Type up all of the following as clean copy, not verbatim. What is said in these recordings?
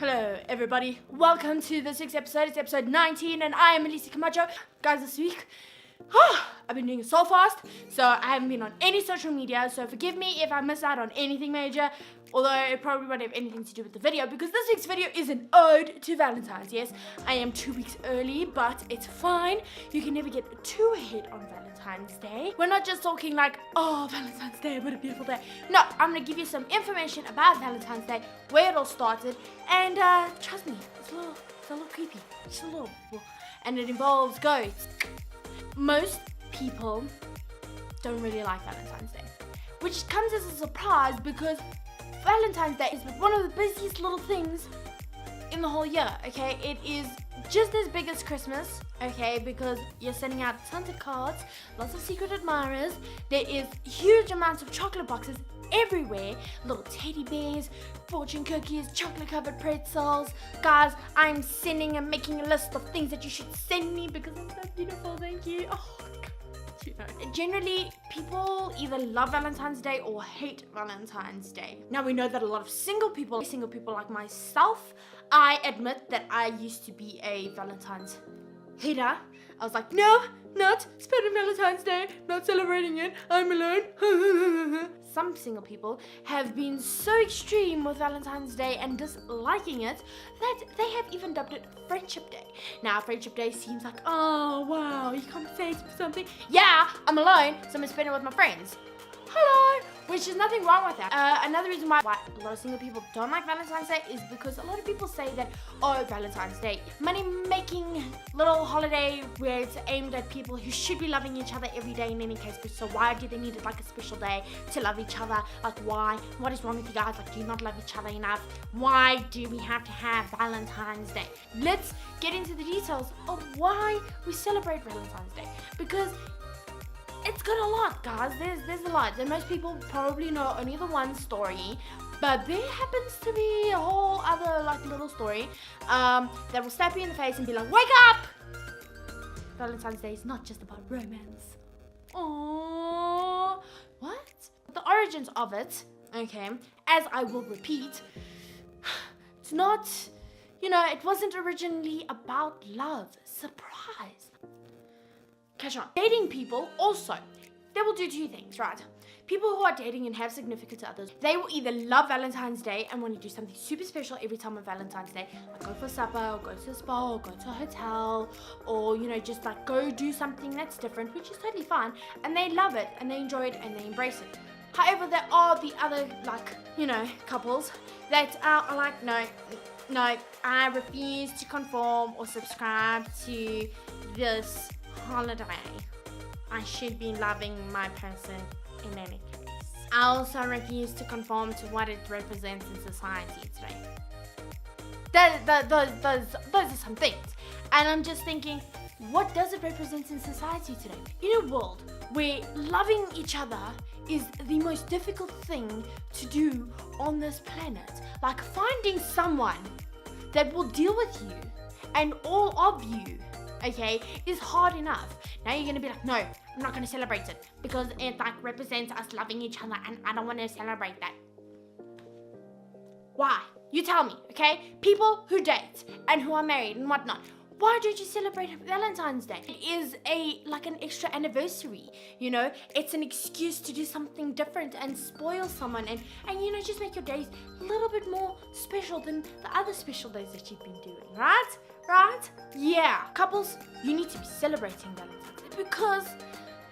Hello everybody, welcome to the 6th episode. It's episode 19 and I am Alicia Camacho. Guys, this week, I've been doing it so fast, so I haven't been on any social media, so forgive me if I miss out on anything major, although it probably won't have anything to do with the video, because this week's video is an ode to Valentine's. Yes, I am 2 weeks early, but it's fine. You can never get too ahead on Valentine's Day. We're not just talking like, oh, Valentine's Day, what a beautiful day. No, I'm gonna give you some information about Valentine's Day, where it all started, and trust me, it's a little creepy, just a little, and it involves ghosts. Most people don't really like Valentine's Day, which comes as a surprise because Valentine's Day is one of the busiest little things in the whole year, okay? It is just as big as Christmas, okay? Because you're sending out tons of cards, lots of secret admirers, there is huge amounts of chocolate boxes everywhere, little teddy bears, fortune cookies, chocolate covered pretzels. Guys, I'm sending and making a list of things that you should send me because I'm so beautiful, thank you. Oh, you know. Generally, people either love Valentine's Day or hate Valentine's Day. Now, we know that a lot of single people like myself, I admit that I used to be a Valentine's hater. I was like, no, not spending Valentine's Day, not celebrating it, I'm alone. Some single people have been so extreme with Valentine's Day and disliking it that they have even dubbed it Friendship Day. Now, Friendship Day seems like, oh wow, you can't say for something. Yeah, I'm alone, so I'm gonna spend it with my friends. Hello! Which is nothing wrong with that. Another reason why a lot of single people don't like Valentine's Day is because a lot of people say that, oh, Valentine's Day, money-making little holiday where it's aimed at people who should be loving each other every day in any case, but so why do they need it like a special day to love each other? Like, why? What is wrong with you guys? Like, do you not love each other enough? Why do we have to have Valentine's Day? Let's get into the details of why we celebrate Valentine's Day, because it's got a lot, guys. There's a lot. And most people probably know only the one story, but there happens to be a whole other like little story that will slap you in the face and be like, wake up! Valentine's Day is not just about romance. Oh, what? The origins of it, okay, as I will repeat, it's not, it wasn't originally about love. Surprise. Catch on. Dating people also, they will do two things, right? People who are dating and have significant others, they will either love Valentine's Day and want to do something super special every time on Valentine's Day, like go for supper, or go to a spa, or go to a hotel, or just like go do something that's different, which is totally fine, and they love it, and they enjoy it, and they embrace it. However, there are the other, couples that are like, no, I refuse to conform or subscribe to this holiday. I should be loving my person in any case. I also refuse to conform to what it represents in society today. Those are some things. And I'm just thinking, what does it represent in society today? In a world where loving each other is the most difficult thing to do on this planet, like finding someone that will deal with you and all of you, okay, is hard enough. Now you're gonna be like, no, I'm not gonna celebrate it because it represents us loving each other and I don't want to celebrate that. Why? You tell me, okay? People who date and who are married and whatnot, why don't you celebrate Valentine's Day? It is an extra anniversary, It's an excuse to do something different and spoil someone and just make your days a little bit more special than the other special days that you've been doing, right? Right? Yeah. Couples, you need to be celebrating Valentine's Day because,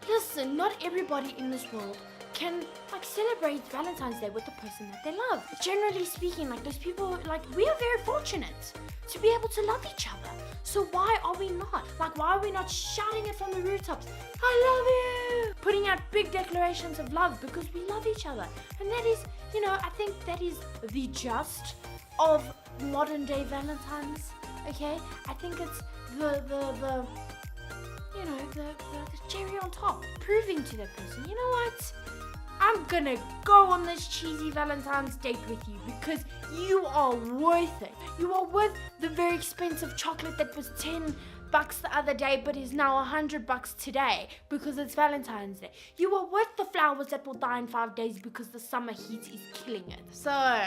listen, not everybody in this world can celebrate Valentine's Day with the person that they love. Generally speaking, those people, we are very fortunate to be able to love each other. So why are we not? Why are we not shouting it from the rooftops? I love you! Putting out big declarations of love because we love each other. And that is, I think that is the gist of modern day Valentine's. Okay, I think it's the cherry on top, proving to that person, you know what? I'm gonna go on this cheesy Valentine's date with you because you are worth it. You are worth the very expensive chocolate that was $10 the other day but is now $100 today because it's Valentine's Day. You are worth the flowers that will die in 5 days because the summer heat is killing it. So,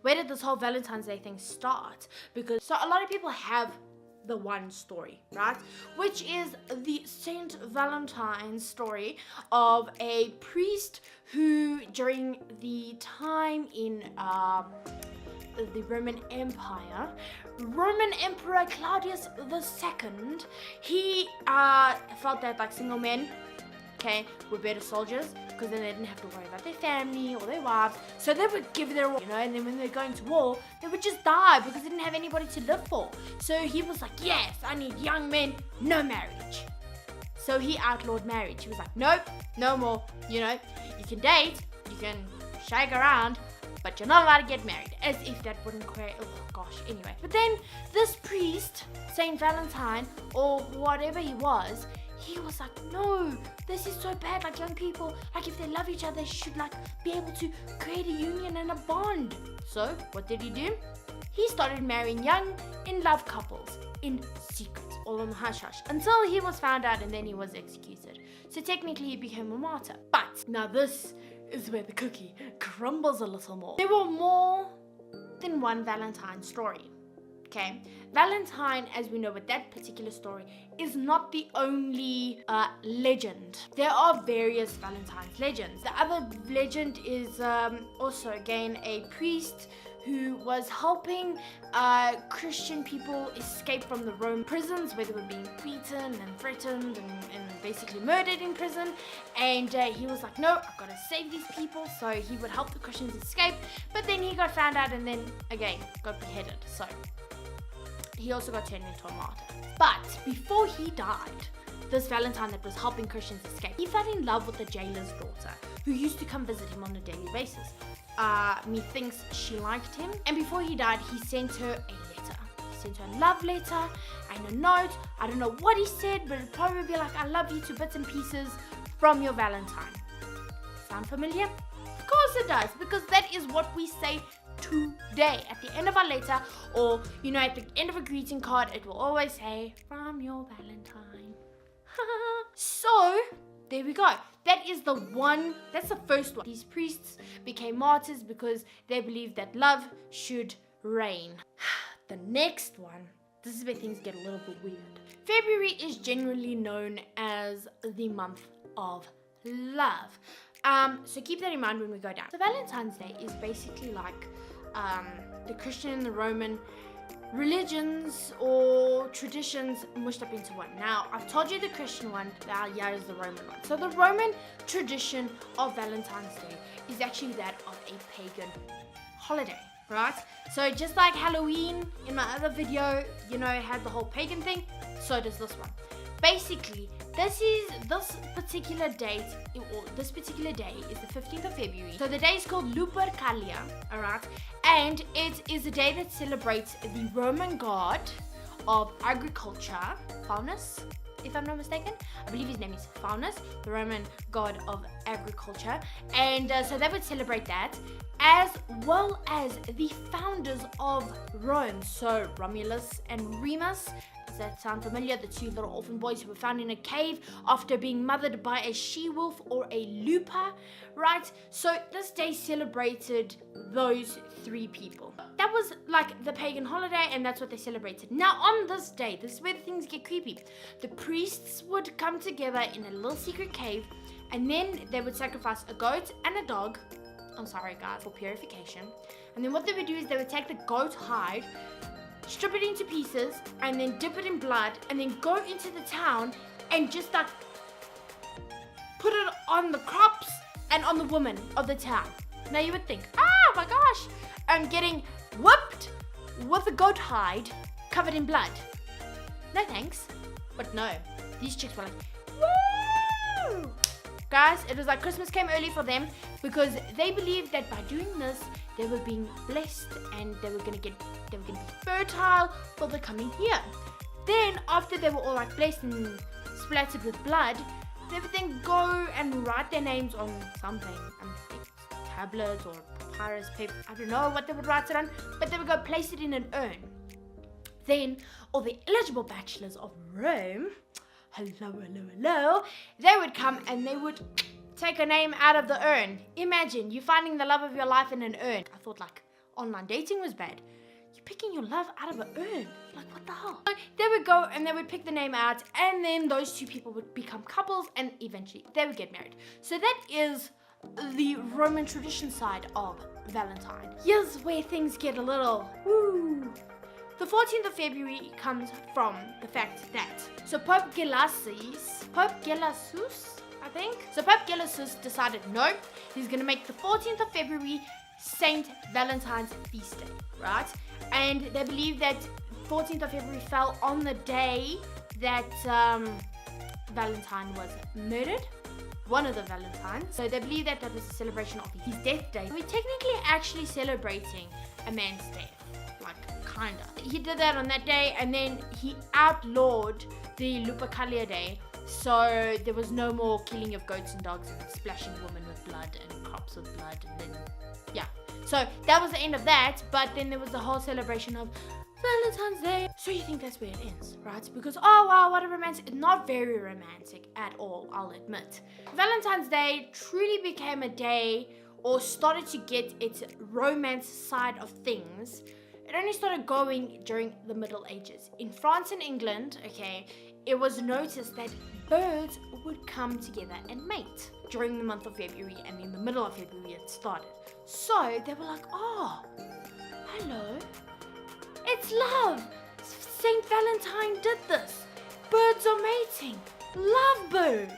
where did this whole Valentine's Day thing start? Because so a lot of people have the one story, right? Which is the Saint Valentine's story of a priest who, during the time in the Roman Empire, Roman Emperor Claudius II, he felt that like single men, okay, were better soldiers because then they didn't have to worry about their family or their wives. So they would give their all, and then when they're going to war, they would just die because they didn't have anybody to live for. So he was like, yes, I need young men, no marriage. So he outlawed marriage. He was like, nope, no more. You can date, you can shag around, but you're not allowed to get married. As if that wouldn't create, oh gosh, anyway. But then this priest, Saint Valentine, or whatever he was like, no, this is so bad. Like, young people, like, if they love each other, they should like be able to create a union and a bond. So what did he do? He started marrying young in love couples in secret, all on the hush hush, until he was found out and then he was executed. So technically he became a martyr. But now this is where the cookie crumbles a little more. There were more than one Valentine story. Okay, Valentine, as we know with that particular story, is not the only legend. There are various Valentine's legends. The other legend is also again a priest who was helping Christian people escape from the Roman prisons where they were being beaten and threatened and basically murdered in prison. And he was like, no, I've got to save these people. So he would help the Christians escape. But then he got found out and then again got beheaded. So he also got turned into a martyr. But before he died, this Valentine that was helping Christians escape, he fell in love with the jailer's daughter, who used to come visit him on a daily basis. Methinks she liked him, and before he died, he sent her a letter. He sent her a love letter and a note. I don't know what he said, but it'd probably be like, I love you to bits and pieces from your Valentine. Sound familiar? Of course it does, because that is what we say today. At the end of our letter, or at the end of a greeting card, it will always say, from your Valentine. So there we go. That's the first one. These priests became martyrs because they believed that love should reign. The next one, this is where things get a little bit weird. February is generally known as the month of love. So keep that in mind when we go down. So Valentine's Day is basically like the Christian and the Roman religions or traditions mushed up into one. Now, I've told you the Christian one, here is the Roman one. So the Roman tradition of Valentine's Day is actually that of a pagan holiday, right? So just like Halloween in my other video, had the whole pagan thing, so does this one. Basically, this particular day is the 15th of February. So the day is called Lupercalia, alright? And it is a day that celebrates the Roman god of agriculture, Faunus, if I'm not mistaken. I believe his name is Faunus, the Roman god of agriculture. And so they would celebrate that, as well as the founders of Rome. So Romulus and Remus. Does that sound familiar? The two little orphan boys who were found in a cave after being mothered by a she-wolf or a lupa, right? So this day celebrated those three people. That was like the pagan holiday, and that's what they celebrated. Now on this day, this is where things get creepy. The priests would come together in a little secret cave, and then they would sacrifice a goat and a dog, I'm sorry guys, for purification. And then what they would do is they would take the goat hide, strip it into pieces, and then dip it in blood, and then go into the town and just like put it on the crops and on the women of the town. Now you would think, oh my gosh, I'm getting whipped with a goat hide covered in blood. No thanks. But no, these chicks were like, woo! Guys, it was like Christmas came early for them, because they believed that by doing this, they were being blessed and they were gonna be fertile for the coming year. Then after they were all like blessed and splattered with blood, they would then go and write their names on something, tablets or papyrus paper. I don't know what they would write it on, but they would go place it in an urn. Then all the eligible bachelors of Rome, hello, they would come and they would take a name out of the urn. Imagine you finding the love of your life in an urn. I thought like, online dating was bad. You're picking your love out of an urn. Like, what the hell? So they would go and they would pick the name out, and then those two people would become couples, and eventually they would get married. So that is the Roman tradition side of Valentine. Here's where things get a little woo. The 14th of February comes from the fact that Pope Gelasius, I think. So Pope Gelasius decided, no, he's going to make the 14th of February Saint Valentine's feast day, right? And they believe that 14th of February fell on the day that Valentine was murdered. One of the Valentines. So they believe that that was a celebration of his death day. We're technically actually celebrating a man's death. Like, kinda. He did that on that day, and then he outlawed the Lupercalia Day. So there was no more killing of goats and dogs and splashing women with blood and crops with blood, and then, yeah. So that was the end of that, but then there was the whole celebration of Valentine's Day. So you think that's where it ends, right? Because, oh wow, what a romantic, not very romantic at all, I'll admit. Valentine's Day truly became a day, or started to get its romance side of things. It only started going during the Middle Ages. In France and England, okay, it was noticed that birds would come together and mate during the month of February, and in the middle of February it started. So they were like, oh, hello, it's love. Saint Valentine did this. Birds are mating. Love birds.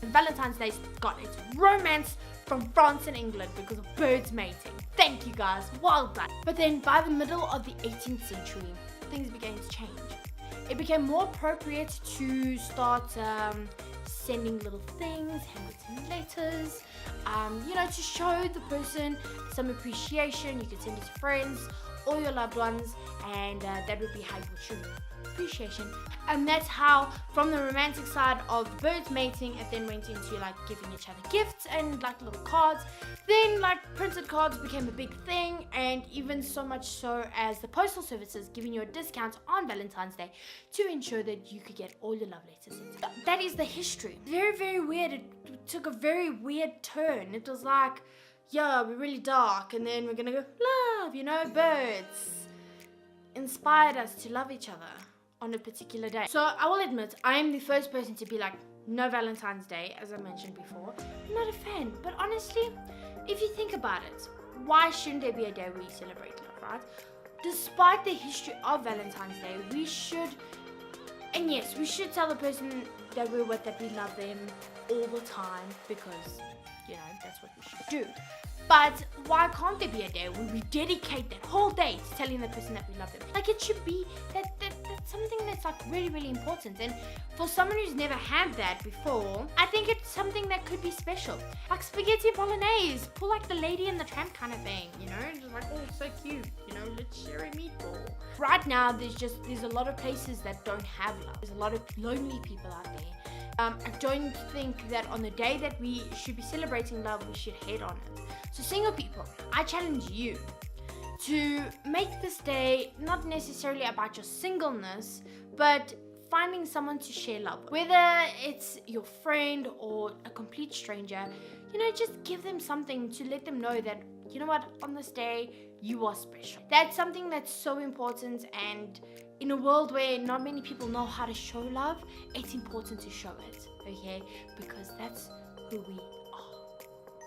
And Valentine's Day got its romance from France and England because of birds mating. Thank you guys, well done. But then by the middle of the 18th century, things began to change. It became more appropriate to start sending little things, handwritten letters, to show the person some appreciation. You could send it to friends or your loved ones, and that would be how you would show appreciation. And that's how, from the romantic side of birds mating, it then went into like giving each other gifts and like little cards. Then like printed cards became a big thing, and even so much so as the postal services giving you a discount on Valentine's Day to ensure that you could get all your love letters in. That is the history. Very, very weird. It took a very weird turn. It was like, yeah, we're really dark, and then we're gonna go love, birds inspired us to love each other on a particular day. So I will admit, I am the first person to be like, no Valentine's Day, as I mentioned before. I'm not a fan, but honestly, if you think about it, why shouldn't there be a day where you celebrate love, right? Despite the history of Valentine's Day, we should, and yes, we should tell the person that we're with that we love them all the time, because, that's what we should do. But why can't there be a day where we dedicate that whole day to telling the person that we love them? Like, it should be that's something that's like really, really important. And for someone who's never had that before, I think it's something that could be special. Like spaghetti bolognese, pull like the Lady and the Tramp kind of thing, just like, oh, so cute, let's share a meatball. Right now, there's a lot of places that don't have love. There's a lot of lonely people out there. I don't think that on the day that we should be celebrating love, we should hate on it. So single people, I challenge you to make this day not necessarily about your singleness, but finding someone to share love with. Whether it's your friend or a complete stranger, just give them something to let them know that, on this day, you are special. That's something that's so important, and in a world where not many people know how to show love, it's important to show it, okay? Because that's who we are.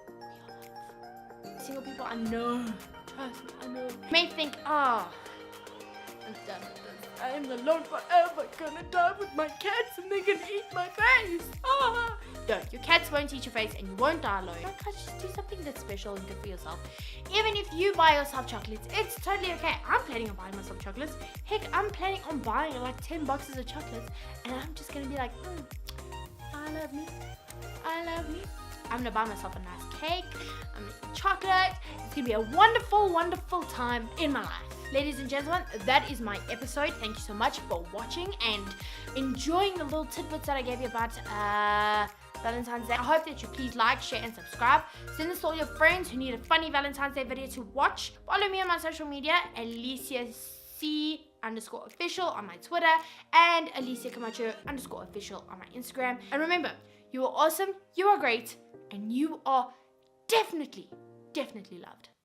We are love. Single people, I know. Trust me, I know. You may think, I'm done with this. I am alone forever. Gonna die with my cats and they're gonna eat my face. Don't. Your cats won't eat your face and you won't die alone. Just do something that's special and good for yourself. Even if you buy yourself chocolates, it's totally okay. I'm planning on buying myself chocolates. Heck, I'm planning on buying like 10 boxes of chocolates, and I'm just gonna be like, I love me. I love me. I'm gonna buy myself a nice cake. I'm gonna eat chocolate. It's gonna be a wonderful, wonderful time in my life. Ladies and gentlemen, that is my episode. Thank you so much for watching and enjoying the little tidbits that I gave you about Valentine's Day. I hope that you please like, share, and subscribe. Send this to all your friends who need a funny Valentine's Day video to watch. Follow me on my social media, Alicia C_official on my Twitter, and Alicia Camacho _official on my Instagram. And remember, you are awesome, you are great, and you are definitely, definitely loved.